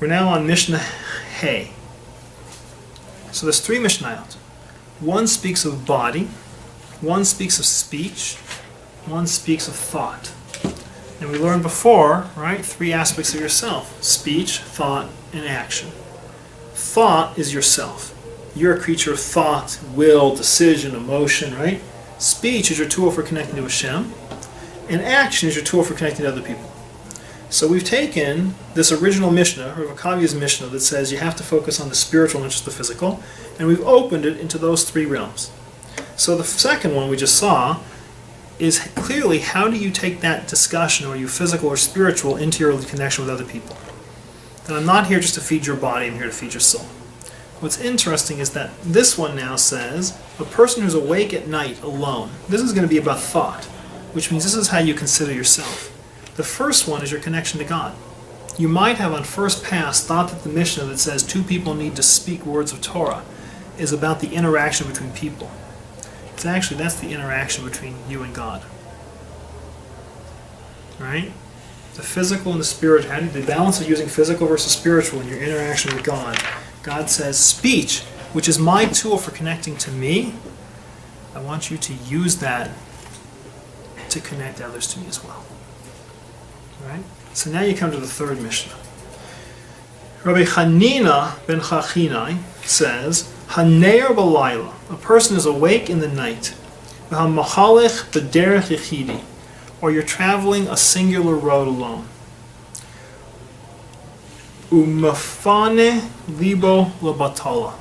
We're now on Mishnah Hay. So there's 3 Mishnayot. One speaks of body, one speaks of speech, one speaks of thought. And we learned before, right, 3 aspects of yourself: speech, thought, and action. Thought is yourself. You're a creature of thought, will, decision, emotion, right? Speech is your tool for connecting to Hashem, and action is your tool for connecting to other people. So we've taken this original Mishnah, or Vakavya's Mishnah, that says you have to focus on the spiritual, not just the physical, and we've opened it into those 3 realms. So the second one we just saw is clearly how do you take that discussion, are you physical or spiritual, into your connection with other people. And I'm not here just to feed your body, I'm here to feed your soul. What's interesting is that this one now says a person who's awake at night alone. This is going to be about thought, which means this is how you consider yourself. The first one is your connection to God. You might have on first pass thought that the Mishnah that says 2 people need to speak words of Torah is about the interaction between people. It's actually, that's the interaction between you and God. Right? The physical and the spiritual, the balance of using physical versus spiritual in your interaction with God. God says, speech, which is my tool for connecting to me, I want you to use that to connect others to me as well. Right? So now you come to the 3rd Mishnah. Rabbi Hanina ben Chachinai says, Haneir b'layla, a person is awake in the night, v'hamachalech b'derech yechidi, or you're traveling a singular road alone. Umafane libo labatala,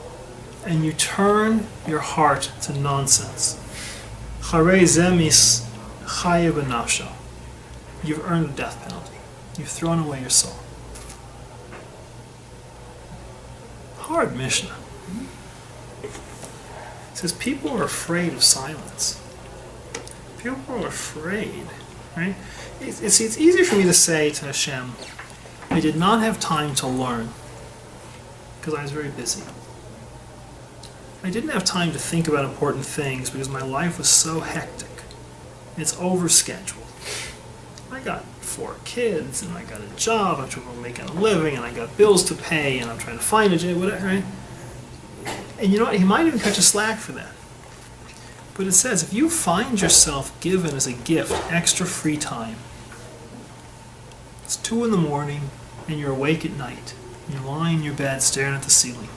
and you turn your heart to nonsense. Charei zemis chaye b'nafsho. You've earned a death penalty. You've thrown away your soul. Hard Mishnah. It says people are afraid of silence. People are afraid, right? It's easier for me to say to Hashem, I did not have time to learn because I was very busy. I didn't have time to think about important things because my life was so hectic. It's overscheduled. I got 4 kids, and I got a job, I'm making a living, and I got bills to pay, and I'm trying to find a job, whatever, right? And you know what? He might even cut you slack for that. But it says, if you find yourself given as a gift extra free time, it's 2 in the morning, and you're awake at night, and you're lying in your bed staring at the ceiling,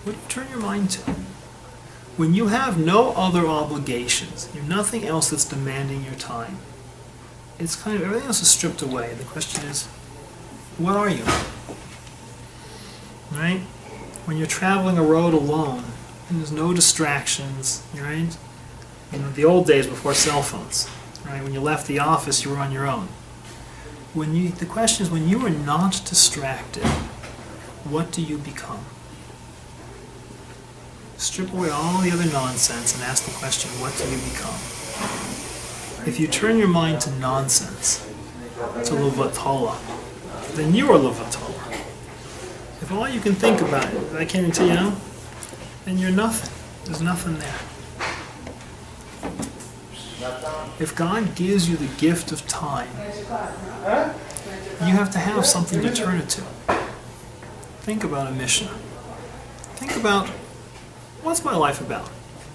what do you turn your mind to? When you have no other obligations, you have nothing else that's demanding your time, it's kind of, everything else is stripped away. The question is, what are you? Right? When you're traveling a road alone, and there's no distractions, right? You know, the old days before cell phones, right? When you left the office, you were on your own. The question is, when you are not distracted, what do you become? Strip away all the other nonsense and ask the question, what do you become? If you turn your mind to nonsense, to Luvatala, then you are Luvatala. If all you can think about it, I can't even tell you now, then you're nothing. There's nothing there. If God gives you the gift of time, you have to have something to turn it to. Think about a Mishnah. Think about, what's my life about?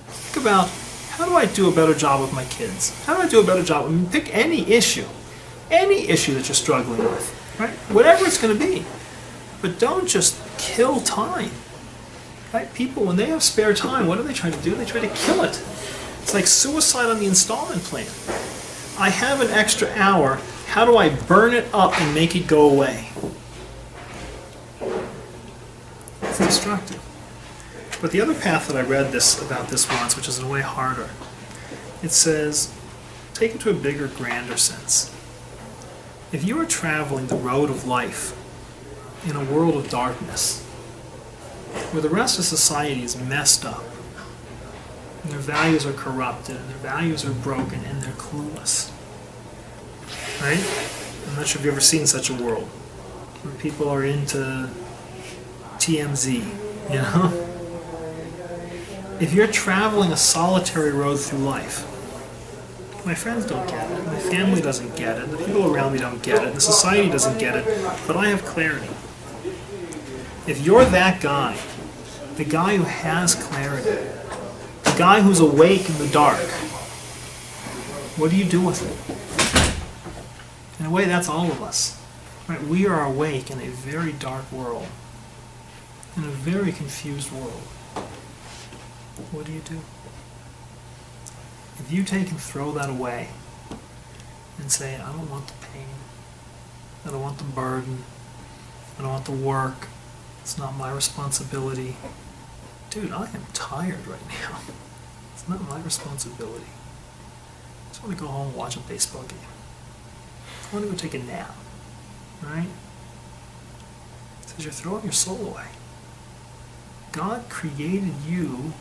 Think about, how do I do a better job with my kids? How do I do a better job? I mean, pick any issue that you're struggling with, right? Whatever it's going to be. But don't just kill time. Right? People, when they have spare time, what do they try to do? They try to kill it. It's like suicide on the installment plan. I have an extra hour. How do I burn it up and make it go away? It's destructive. But the other path that I read about this once, which is in a way harder, it says, take it to a bigger, grander sense. If you are traveling the road of life in a world of darkness, where the rest of society is messed up, and their values are corrupted, and their values are broken, and they're clueless, right? I'm not sure if you've ever seen such a world, where people are into TMZ, you know? If you're traveling a solitary road through life, My friends don't get it. My family doesn't get it. The people around me don't get it. The society doesn't get it. But I have clarity. If you're that guy, the guy who has clarity, the guy who's awake in the dark, what do you do with it? In a way, that's all of us. Right? We are awake in a very dark world, in a very confused world. What do you do? If you take and throw that away and say, I don't want the pain, I don't want the burden, I don't want the work, it's not my responsibility. Dude, I am tired right now. It's not my responsibility. I just want to go home and watch a baseball game. I want to go take a nap, right? It says you're throwing your soul away. God created you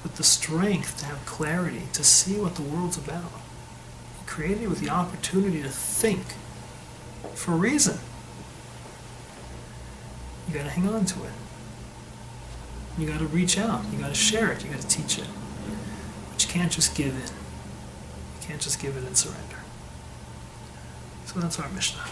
with the strength to have clarity, to see what the world's about. He created you with the opportunity to think for a reason. You got to hang on to it. You got to reach out. You got to share it. You got to teach it. But you can't just give it. You can't just give it and surrender. So that's our Mishnah.